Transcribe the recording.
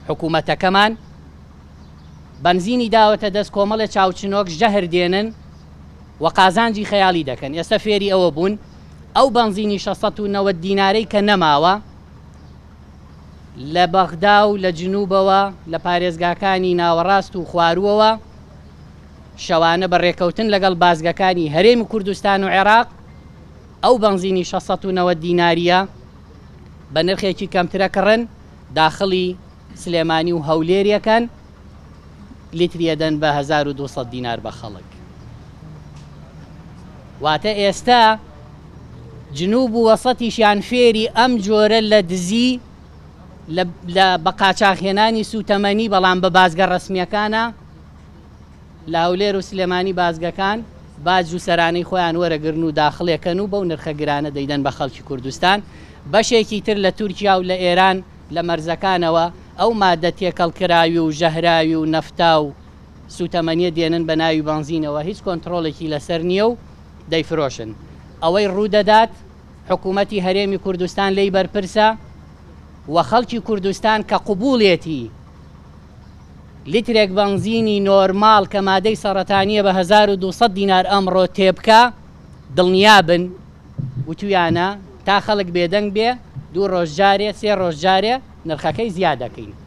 حکوومەتەکەمان بنزینی داوەتە دەست کۆمەڵە چاوچنۆک ژەهر دێنن و قازانجی خەیاڵی دەکەن. ئێستا فێری ئەوە بوون ئەو بنزینی 690 دینارەی کە نەماوە لە بەغدا و لە جنوبەوە لە پارێزگاکانی ناوەڕاست و خواروەوە شەوانە بەڕێکەوتن لەگەڵ بازگەکانی هەرێمی کوردستان و عێراق ئەو بنزینی 690 دیناریە بە نرخێکی کەمترە کڕن داخڵی سلێمانی و هەولێریەکەن لیتریەدەن بە 1200 دینار بە خەڵک. واتە ئێستا جنوب و وەسەتیشیان فێری ئەم جۆرە لە دزی لە بە قاچاقهێنانی سوتەمەنی بەڵام بە بازگە ڕسمیەکانە لە هەولێر و سلێمانی بازگەکان باج و سەرانەی خۆیان وەرەگرن و داخڵێکەن و بەو نرخە گرانە دەیدەن بە خەڵکی کوردستان. بەشێکی تر لە تورکیا و لە ئێران لە مەرزەکانەوە ئەو مادە تێکەڵکراوی و ژەهراوی و نەفتا و سوتەمەنیە دێنن بە ناوی بنزینەوە هیچ کۆنتڕۆڵێکی لەسەر نییە و دەیفرۆشن. ئەوەی ڕوودەدات حکوومەتی هەرێمی کوردستان لی بەرپرسە و خەڵکی کوردستان کە قوبوڵێتی لیترێک بنزینی نۆرماڵ کە مادەی سەرەتانیە بە 1200 دینار ئەمڕۆ تێبکە دڵنیابن وتویانە تا خەڵک بێدەنگ بێ 2 ڕۆژجارێ 3 ڕۆژجارێ نرخەکەی زیاد دەکەین.